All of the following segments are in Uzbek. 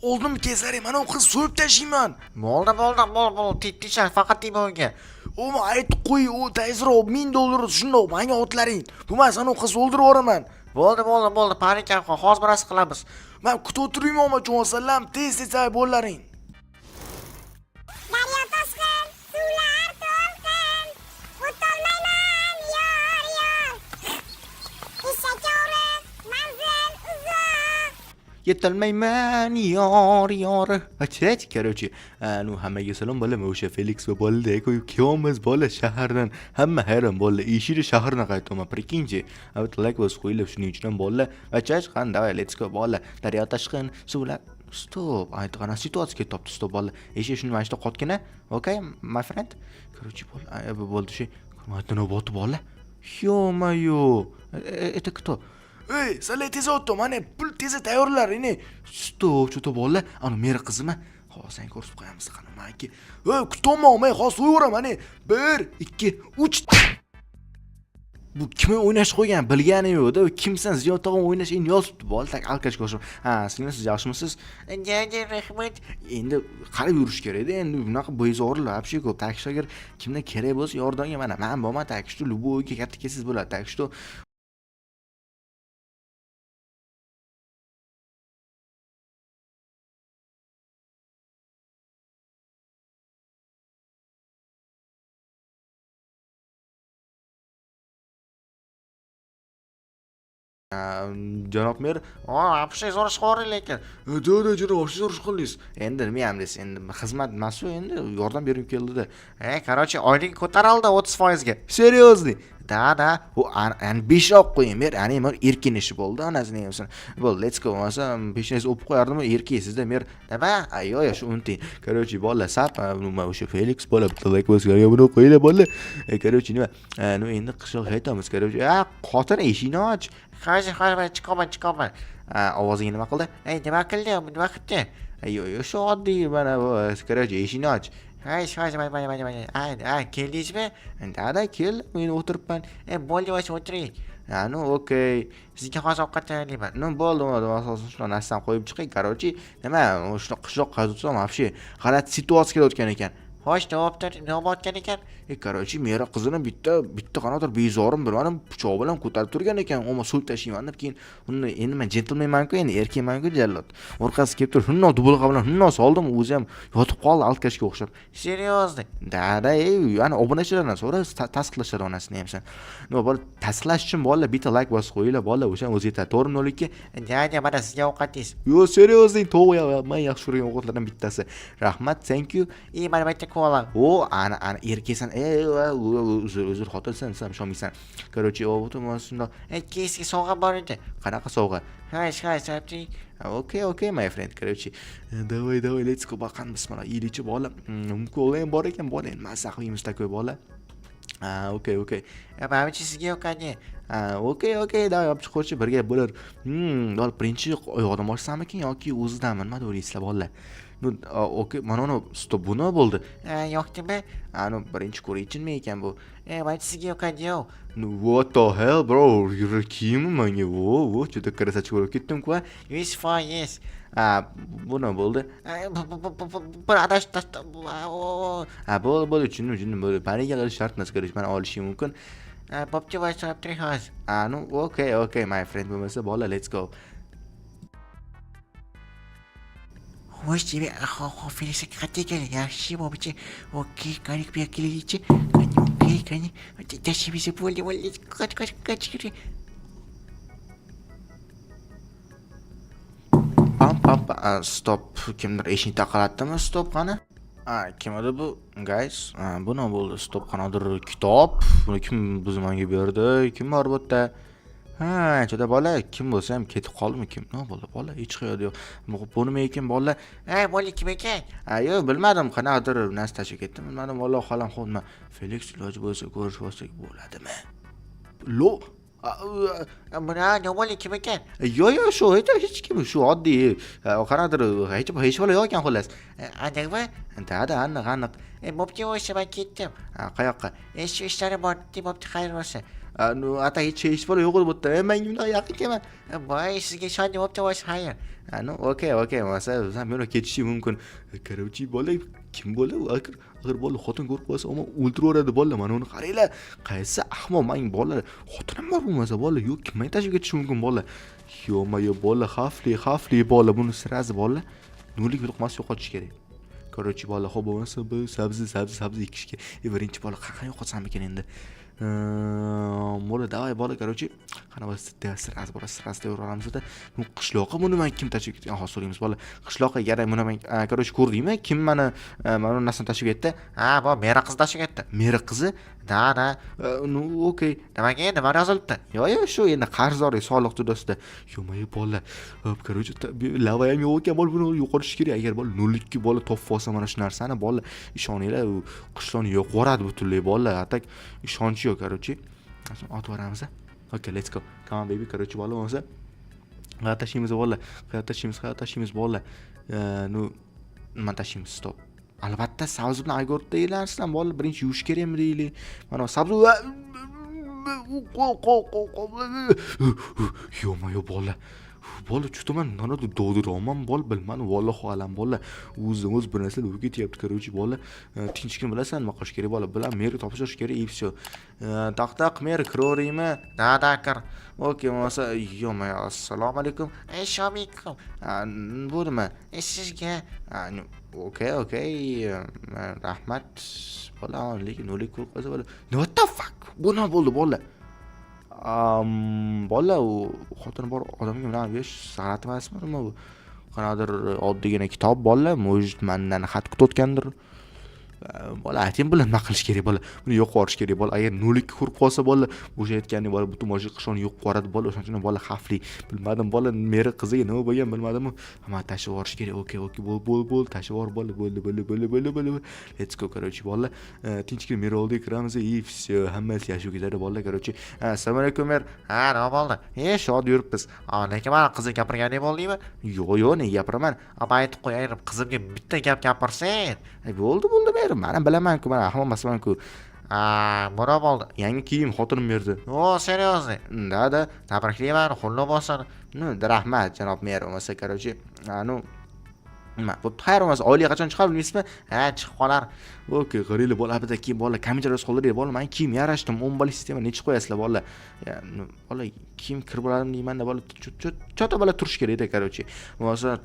Oldum kezlarim, mana o qiz so'yib tashlayman. Bo'ldi, titishar, faqat dema unga. Oma aytib qo'y, u tezroq $1000 shundoq menga otlaring. Bo'lmasa ana qiz o'ldirib yuboraman. Bo'ldi, panika, hozir birasi qilamiz. Men kutib o'tirmayman, cho'nsallam, tez bo'laring. Daryo toshqin, suvlar to'lqin, o'tolmayman yor. Eshakori, manzil uzoq. Yetolmayman yor. Achach, короче, hammaga salom bo'laman. O'sha Felix va bolada ko'yib bola shahardan. Hamma hayron bo'ldi. Eshiri shahardan qaytaman. Прикиньте. Avt like was qo'yilib shuning uchun bola. Achach, qanday, let's go bola. Daryo toshqin, suvlar Stop. Aytg'ana situatsiyaga topdi. Stop bola. Eshik shuni mana shu qotgina. Okay, my friend. Короче, bo'ldi shu. Aytdana botib bola. Ё-моё. Это кто? Ey, sizlar tez o'tdim, mana pul tez tayyorlar, ini. Stop, cho'ta bola. Ana meri qizimi? Hozir sen ko'rsatib qo'yamiz qani, maki. Ey, kutolmay, men hozir o'yvaraman, ani. 1, 2, 3. Bu kim o'ynash qo'ygan, bilgani yo'q-da. Kimsan, Ziyod tog'am o'ynash endi yozibdi, bola, tak alkashga o'xshab. Ha, singlim, siz yaxshimisiz? Dada, rahmat. Endi qarab yurish kerak-da, endi bunaqa bo'yzorlar, вообще ko'p. Tak что agar kimdan kerak bo'lsa, yordamga mana men borman, tak что любойga katta kelsiz bo'ladi, tak что janob mer, Вообще zo'r chiqori lekin. "Da, janob, oshni so'rash qildingiz." Endi nima ham desiz, endi xizmat emas-ku, endi yordam berib keldi-da. Короче, oylik ko'tarildi 30% ga. Серьезный? Da, bu ani 5 olib qo'ying, mer, ani mer erkin ishi bo'ldi, onasini hamsin. Bo'ldi, let's go. Masa 5 o'pib qo'yardim, erkiysizda mer. Nima? Yo'q, shu unting. Короче, bola sap, nima o'sha Felix bola bitta like bosganga buni qo'yinglar bola. Короче, nima? Endi qishloqqa aytamiz, короче. Xotin eshikni och. Hozir chiqaman. Ovozingni nima qildi? Nima qildi? Nima qildi? Yo'q, shu oddiy mana bu, короче, eshikni och. Mana. Keldingizmi? Da, kel, men o'tiribman. Bo'ldi, o'tiring. Okey. Sizga hozir ovqat tayyorlayman. Bo'ldi, asosan shu narsani qo'yib chiqay. Короче, nima, o'sha qishloq qazotsam, вообще g'alati situatsiyaga o'tgan ekan. Xo'sh, nima bo'tgan ekan? Короче, mera qizini bitta qanodir bezorim bir mana pichoq bilan ko'tarib turgan ekan. O'ma so'yib tashlayman deb keyin uni endi men gentlemanman-ku, endi erkakman-ku jallod. Orqasi kelib turib, hunno dubulg'a bilan hunno soldim, o'zi ham yotib qoldi alkashga o'xshab. Seriyozli. Da, yani obunachilardan so'ra tasdiqlashadi onasini ham sen. Nima bo'l, tasdiqlash uchun bolalar bitta like bosib qo'yinglar, bolalar o'sha o'zi yetadi. To'g'rimi, Nolikka? Dada, mana sizga ovqatingiz. Yo, seriyozli, to'g'ri, men yaxshi ko'rgan ovqatlardan bittasi. Rahmat, thank you. Mana bitta kola. Ana erkaksan, uzr xotinsan, sen shomiysan. Короче, o'tib Keski sovg'a bor edi. Qanaqa sovg'a? Hayır, Okay, my friend. Короче, давай, let's go. Baqan bismillah. Ilichi bola. Kola ham bor ekan, bola. Mazza qilamiz takoy bola. Okay. Bamichi sizga yoqadi. Okay, da olib chiquvchi birga bo'lar. Dol birinchi oyog'idan boshlamikin yoki o'zidanmi? Nima deysizlar bolalar? Okay, mana stop bu nima bo'ldi? Yoqdimi? Birinchi ko'raychinmi ekan bu? Bamichi sizga yoqadi-yu. What the hell, bro? Kim menga? Juda krasachik bo'lib ketdim-ku. Yes. Bu nima bo'ldi? Bir adash Bo'ldi, tushundim. Bo'ldi. Paniga qilish shart emas, ko'rish. Mana olishim mumkin. Bo'pti, so'rab turing hozir. Okay, my friend. Bo'lmasa bola, let's go. Xo'sh, demak, Felix qat'iy keling. Yaxshi, bo'pti. Okay, qani bu yoqqa keling-chi. Qani. Tashimiz bo'ldi. Qach. Pam. Stop. Kimdir eshikni taqalatdimi? Stop qani? Kim edi bu? Guys, bu nima bo'ldi? Stop qanadir kitob. Buni kim menga berdi? Kim bor bu yerda? Cho'da bola, kim bo'lsa ham ketib qoldimi kim? Nima bo'ldi bola? Hech qayerda yo'q. Bu nima ekan bola? Bola kim ekan? Yo'q, bilmadim. Qanaqadir narsa tashib ketdim. Bilmadim, vallohi xolam xudma. Felix iloji bo'lsa ko'rish olsak bo'ladimi? Buna nima bo'li kim ekan? Yo'q, shu hech kim, shu oddiy. Qanaqadir hech bola yo'q ekan xullas. Aniqmi? Da, aniq. Bo'pti, o'sha men ketdim. Qayoqqa? Shu ishlari bor, bo'pti, xayr bo'lsin. ata hech bola yo'q edi bu yerda. Men bunday yaqin kelman. Voy, sizga ishondim, bo'pti, voy, xayr. Okey, masa sen meni ketishi mumkin. Короче, bola kim bola? Agar bola xotin ko'rib qolsa, ammo o'ldiraveradi bola. Mana uni qaranglar. Qaysi ahmoq men bola. Xotinim bor bo'lmasa bola, yo'q, kim meni tashib ketishi mumkin bola. Yo bola, xavfli bola. Buni sirazi bola. Nurlik yo'qmas yo'qotish kerak. Короче, bola, xo'p bo'lmasa bu sabzi ekish kerak. Birinchi bola qanaqa yo'qotsam ekan endi? Bola, davay bola, короче, qana bo'lsa sirazi bola, sirazi tayyorlamizda. Bu qishloqqa buni men kim tashib ketgan? Aha, so'raymiz bola. Qishloqqa gara buni men, короче, ko'rdingmi? Kim mana narsani tashib ketdi? Ha, bu meri qiz tashib ketdi. Meri qizi? Da. Okey. Nimaga endi nima yozilibdi? Yo, shu endi qarzdorlik soliq to'lasida. Yo'mayi bola. Короче, lava ham yo'q ekan, bola buni yo'qotish kerak. Agar bola nollikki bola topib olsa mana shu narsani bola, ishoninglar, u qishloqni yo'q qo'radi butunlay bola. Atak ishonchi yo'q, короче. Otib boramiz. Okay, let's go. Come on baby, короче, bola bo'lsa. Qayerga tashlaymiz bola. Nima tashlaymiz? Stop. Albatta, sabzi bilan ayg'oq deyilarsizlar bola, birinchi yuvish kerakmi deylik. Mana sabzi Yo bola. Bola chutaman, mana dovdiraman bola, bilmadim, vallohu alam bola. O'z bir narsa bo'lib ketyapti, короче, bola. Tinchgin bilasan, nima qilish kerak bola? Bilan meri topshirish kerak, и всё. Taq meri kiraveraman. Da, kir. Okey, bo'lmasa, yo-may, assalomu alaykum. Shomikum. Bu nima? Sizga. Okey. Rahmat. Bola, lekin o'lik ko'rib qolsa bola. What the fuck? Bu nima bo'ldi bola? Bola, u xotin bor odamga nima berish g'alati emasmi nima bu? Qanaqadir oddiygina kitob bola, может, mendan xat kutayotgandir. Bola, ayting bilan nima qilish kerak bola? Buni yo'q qilish kerak bola. Agar nollikka ko'rib qolsa bola, o'sha aytganing bola butun mo'jiz qishoni yo'q qiladi bola. O'shaning uchun bola xavfli. Bilmadim bola, meri qiziga nima bo'lgan bilmadim. Hamma tashib yuborish kerak. Okey, bo'l, tashib yubor bola. Bo'ldi. Let's go, короче, bola. Tinchgina meri oldiga kiramiz, и всё, hammasi yashib ketadi bola, короче. Assalomu alaykum mer. Ha, nima bo'ldi? Shod yuribmiz. Lekin mana qizim gapirgandek bo'ldingmi? Yo'q, nega gapiraman? Aytib qo'yayrim, qizimga bitta gap gapirsan. Bo'ldi, mer. Mana bilaman-ku, mana ahmoq emasman-ku. Bura bo'ldi. Yangi kiyim xotinim berdi. Seriously? Da. Tabriklayman, xullo bo'lsin. Rahmat, janob mer. Bo'lmasa, короче, nima? Bu xayr bo'lmasa, oilaga qachon chiqadi bilmaysizmi? Ha, chiqib qolar. Okey, qaranglar bola, bitta kiyim bola, kamera qoldirib bola, men kiyim yarashdim, 10 bali sistema nechi qo'yasizlar bola? Bola, kiyim kirib bo'ladimi deyman-da bola, chota bola turish kerak edi, короче. Bo'lmasa,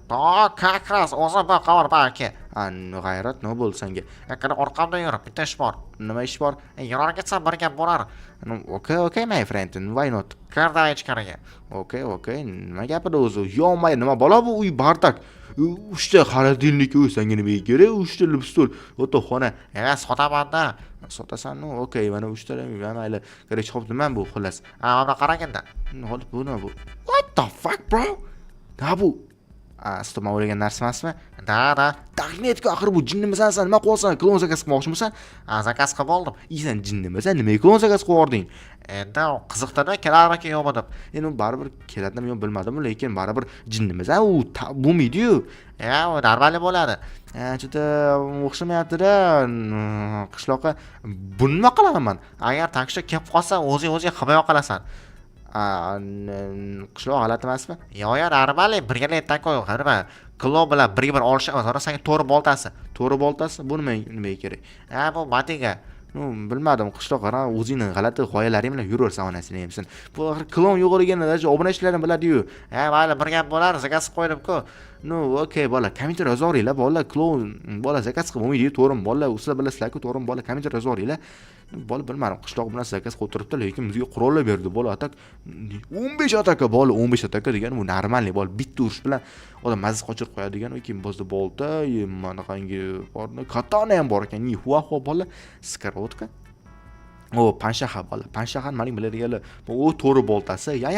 как раз o'zim bir qavar aka. G'ayrat, nima bo'ldi senga? Qani orqamda yurib, bitta ish bor. Nima ish bor? Yurar ketsa bir gap bo'lar. Okay, my friend, why not? Kirda ichkariga. Okay, nima gapida o'zi? Yo'may, nima bola bu uy bardak? 3 ta xaridilnik uy, senga nima kerak? 3 ta libstol, yotoqxona. Sotaman-da. Sotasan-mi? Okey, mana 3 ta mayli. Kerak xo'p, nima bu xullas? Mana qaraganda. Hozir bu nima bu? What the fuck, bro? Nima bu? Stop, o'ylagan narsa emasmi? Da. Taxminetga axir bu jinnimisan, sen nima qilyapsan? Klon zakaz qilmoqchimisan? Zakaz qilib oldim. Sen jinnimisan, nimaga klon zakaz qilib yubording? Endi qiziqdi-da, kelarmi yo'qmi deb. Endi baribir keladimi yo'q bilmadim, lekin baribir jinnimisan, u bo'lmaydi-yu. U normali bo'ladi. Juda o'xshamayapti-da qishloqqa. Buni nima qilaman? Agar takshi kelib qolsa, o'zing xabar qolasan. Qishloq g'alati emasmi? Yo'q, normali, birgalikda takoy, qarama. Klon bilan bir olishib, sonra senga to'g'ri boltasi. To'g'ri boltasi? Bu nimaga kerak? Bu matiga. Bilmadim, qishloq qarang, o'zingning g'alati g'oyalaring bilan yuraversan onasini hamsin. Bu axir klon yo'qligini obunachilarim biladi-yu. Mayli, bir gap bo'lar, zakaz qo'ydim-ku. Okey bola, kommentar yozaveringlar bola, klon bola zakaz qilib bo'lmaydi, to'g'rimi bola, sizlar bilasizlar-ku, to'g'rimi bola, kommentar yozaveringlar. Bola bilmadim, qishloq bilan zakaz qilib turibdi, lekin bizga qurollar berdi bola, atak 15 ataka bola, 15 ataka degani bu normalniy bola, bitta urish bilan odam mazza qochirib qo'yadigan, keyin bizda bolta, manaqangi borni, katana ham bor ekan, huwa bola, skorotka. Panshaxa bola, panshaxa nimaning biladiganlar, u to'g'ri boltasi, ya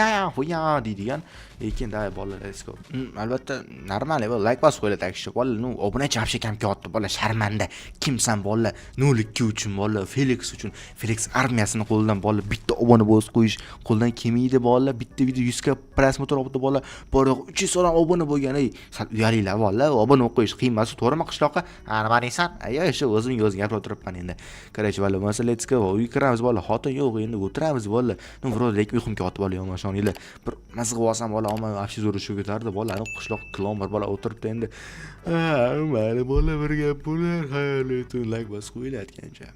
deydigan, lekin da bola, let's go. Albatta normalniy bola, like bosib qo'yinglar takshi bola, obunachi вообще kam kelyapti bola, sharmanda. Kimsan bola? 02 uchun bola, Felix uchun, Felix armiyasini qo'ldan bola, bitta obuna bosib qo'yish qo'ldan kelmaydi bola, bitta video 100 ga prosmotr olibdi bola, boriq 300 odam obuna bo'lgan, uyalinglar bola, obuna qo'yish qiyin emas, to'g'rimi qishloqqa? Nima deysan? Shu o'zimga gapirib turibman endi. Qaraychi bola, bo'lmasa let's go, uy o'tiramiz bola. Xotin yo'q, endi o'tiramiz bola. Nu vro lek uyqum kelyapti bola, yomashoninglar. Bir mazg'ib olsam bola, omma вообще zo'r shu ketardi bola. Ani qishloq klon bor bola o'tiribdi endi. Mayli bola, bir gap bo'lar, xayrli tunlar bas qo'yilayotgancha.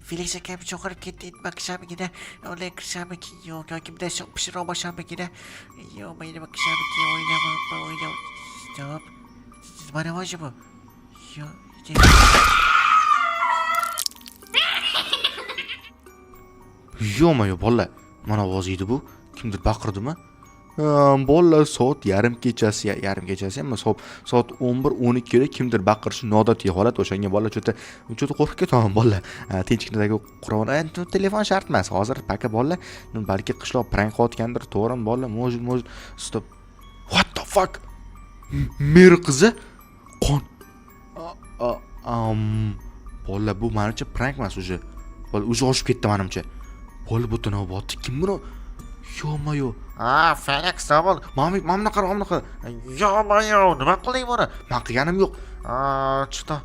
Felix aka chaqirib ketdi bakishamigida olay kirshamiki yo'q yoki bitta pishira boshlamigida yo'q mayli bakishamiki o'ylab stop mana voji bu Yo'mayo bola, mana ovoz edi bu. Kimdir baqirdimi? Bola soat yarim kechasi emas, soat 11-12 da kimdir baqirishi noodatiy holat. O'shanga bola cho'ta qo'rqib ketaman bola. Tinchlikdagi Qur'on, telefon shart emas. Hozir paka bola, balki qishloq prank qilayotgandir, to'g'rimi bola? Moj stop. What the fuck? Mer qizi qon. Bola bu menimcha prank emas o'zi. Bola o'zi oshib ketdi menimcha. Bola bu tinobatdi. Kim buni? Yo'mayo. Felix sabol Mamna qara. yo'mayo nima qiling buni Men qilganim yo'q. chito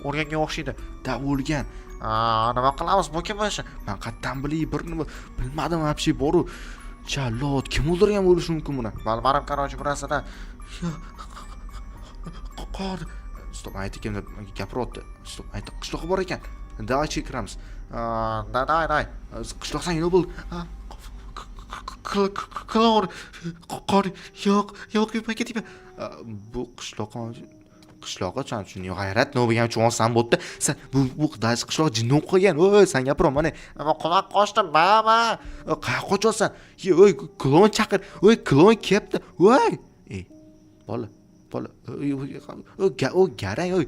o'rganga o'xshaydi Da o'lgan. nima qilamiz bu kim bo'lishi Men qatdan bilay, bir nima bilmadim, вообще boru. Chalot, kim o'ldirgan bo'lishi mumkin buni? balmarim qarochi burasida Qor. Stop, aytdi kimdir gapiryapti. Stop, aytdi qishloqqa bor ekan. Davay chekiramiz. day Qishloqsan nima bo'ldi? Qor. Yo'q, ketib. Bu qishloqqa chunki g'ayrat nima bo'lgan uchun san bo'pti. Sen bu dash qishloq jinni o'qigan. Voy, sen gapirma mana. quloq qochdim baba Qayoqqa qochasan? Voy, klon chaqir. Voy, klon kelibdi. Voy. Bola. O garang,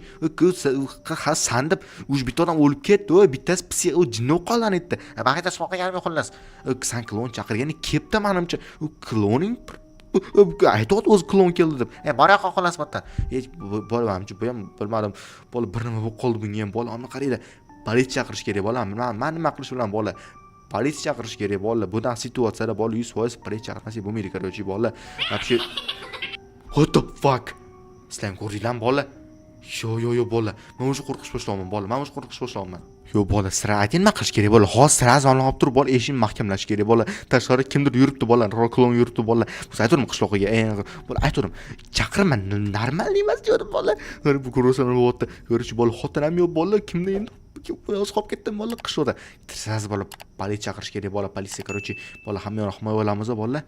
san deb uj bitta odam o'lib ketdi. Bittasi psi, jinni o'qolgan edi. bag'ida smoqaganmi xullas San klon chaqirgani kelibdi menimcha. U kloning aytadi o'zi klon keldi deb. bor yoqqa xullas bitta Hech bo'lmadim, bu ham bilmadim. Bola bir nima bo'lib qoldi bunga ham. Bola, ammo qaranglar. Politsiya chaqirish kerak bola. Men nima qilish bilan bola? Politsiya chaqirish kerak bola. Bunday situatsiyada bola 100% politsiya chaqirmasa bo'lmaydi, короче, bola. Вообще What the fuck? Sizlar ko'rdinglarmi bola? Yo bola. Men o'sha qo'rqish boshlamayman bola. Yo bola, sira ayting, nima qilish kerak bola? Hozir sira azonlab turib bola, eshikni mahkamlash kerak bola. Tashqari kimdir yuribdi bola, klon yuribdi bola. Biz aytdim qishloqqa, bola aytdim. Chaqirman, normal emas dedim bola. Bu ko'rsan bo'lyapti. Ko'rish bola, xotinam yo'q bola, kimni endi yo'q qolib ketdim bola qishloqda. Siz bola politsiya chaqirish kerak bola, politsiya, короче, bola hamma yoqni himoya olamiz bola.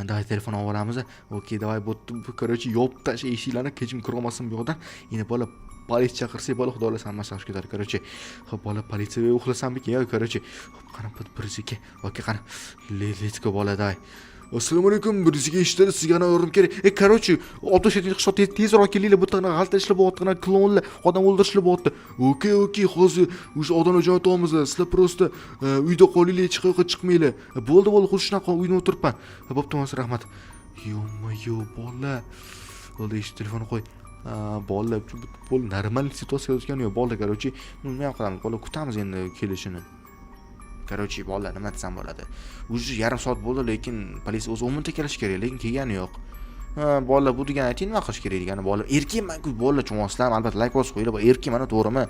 Davay telefon olamiz. Okey, davay bu короче, yopib tasha eshiklarni kechim kira olmasin bu yoqdan. Endi bola politsiya chaqirsak bola xudo xohlasa hammasi yaxshi ketadi, короче. Xo'p bola politsiyaga uxlasammikin, короче. Xo'p, qani birisiga. Okey, qani. Let's go bola, davay. Assalomu alaykum, birisiga eshitadi, sizga yordam kerak. Короче, 67 qishloq tezroq kelinglar, bu taqna g'alta ishlab o'tgan klonlar, odam o'ldirishlar bo'pti. Okey, hozir o'sha odamni joyatamiz. Sizlar prosta uyda qolinglar, hech qayerga chiqmanglar. Bo'ldi, xuddi shunaqa uyda o'tiribman. Bo'pti, rahmat. Yo'mayo bola. Bo'ldi, eshit telefonni qo'y. Bola, bu normal situatsiya o'tgan yo'q, bola, короче, nima qilamiz? Bola kutamiz endi kelishini. Короче, bola, nima desam bo'ladi? Уже yarim soat bo'ldi, lekin politsiya o'zi 10 minutda kelish kerak, lekin kelgani yo'q. Bola, bu degan ayting, nima qilish kerak degani bola. Erkakman-ku bola, cho'ng'oslar, albatta like bosib qo'yinglar. Erkakman, to'g'rimi?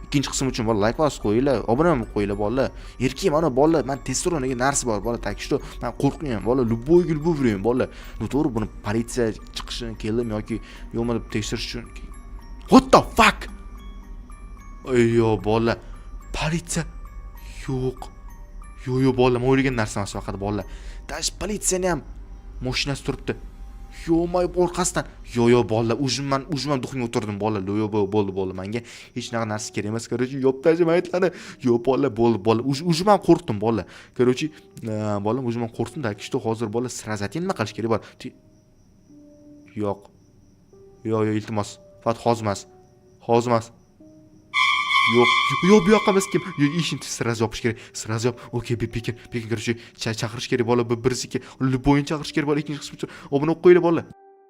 Ikkinchi qism uchun bola like bosib qo'yinglar, obuna bo'lib qo'yinglar bola. Erkakman bola, men testosteronga narsa bor bola, так что men qo'rqmayman bola, любой vrem bola. To'g'ri, buni politsiya chiqishini keldim yoki yo'qmi deb tekshirish uchun. What the fuck? Yo bola, politsiya yo'q. Yo bola, men o'ylagan narsa emas faqat bola. Tash politsiyani ham mashinasi turibdi. Yo'may orqasidan. Yo bola, ujman duxingga o'tirdim bola. Yo bo'ldi bola, menga hech naqa narsa kerak emas. Короче, yop tajim aytlarni. Yo bola, bola. Ujman qo'rqdim bola. Короче, bola, ujman qo'rqdim. Так что hozir bola sirazatin nima qilish kerak bor? Yo'q. Yo, iltimos. Faqat hozir emas. Yo'q, bu yoqqa emas kim? Ishni sraz yopish kerak. Sraz yop. Okey, Pekin, короче, chaqirish kerak bola, birisiga. Bo'yin chaqirish kerak bola, ikkinchi qism uchun. Obuna qo'yinglar bola.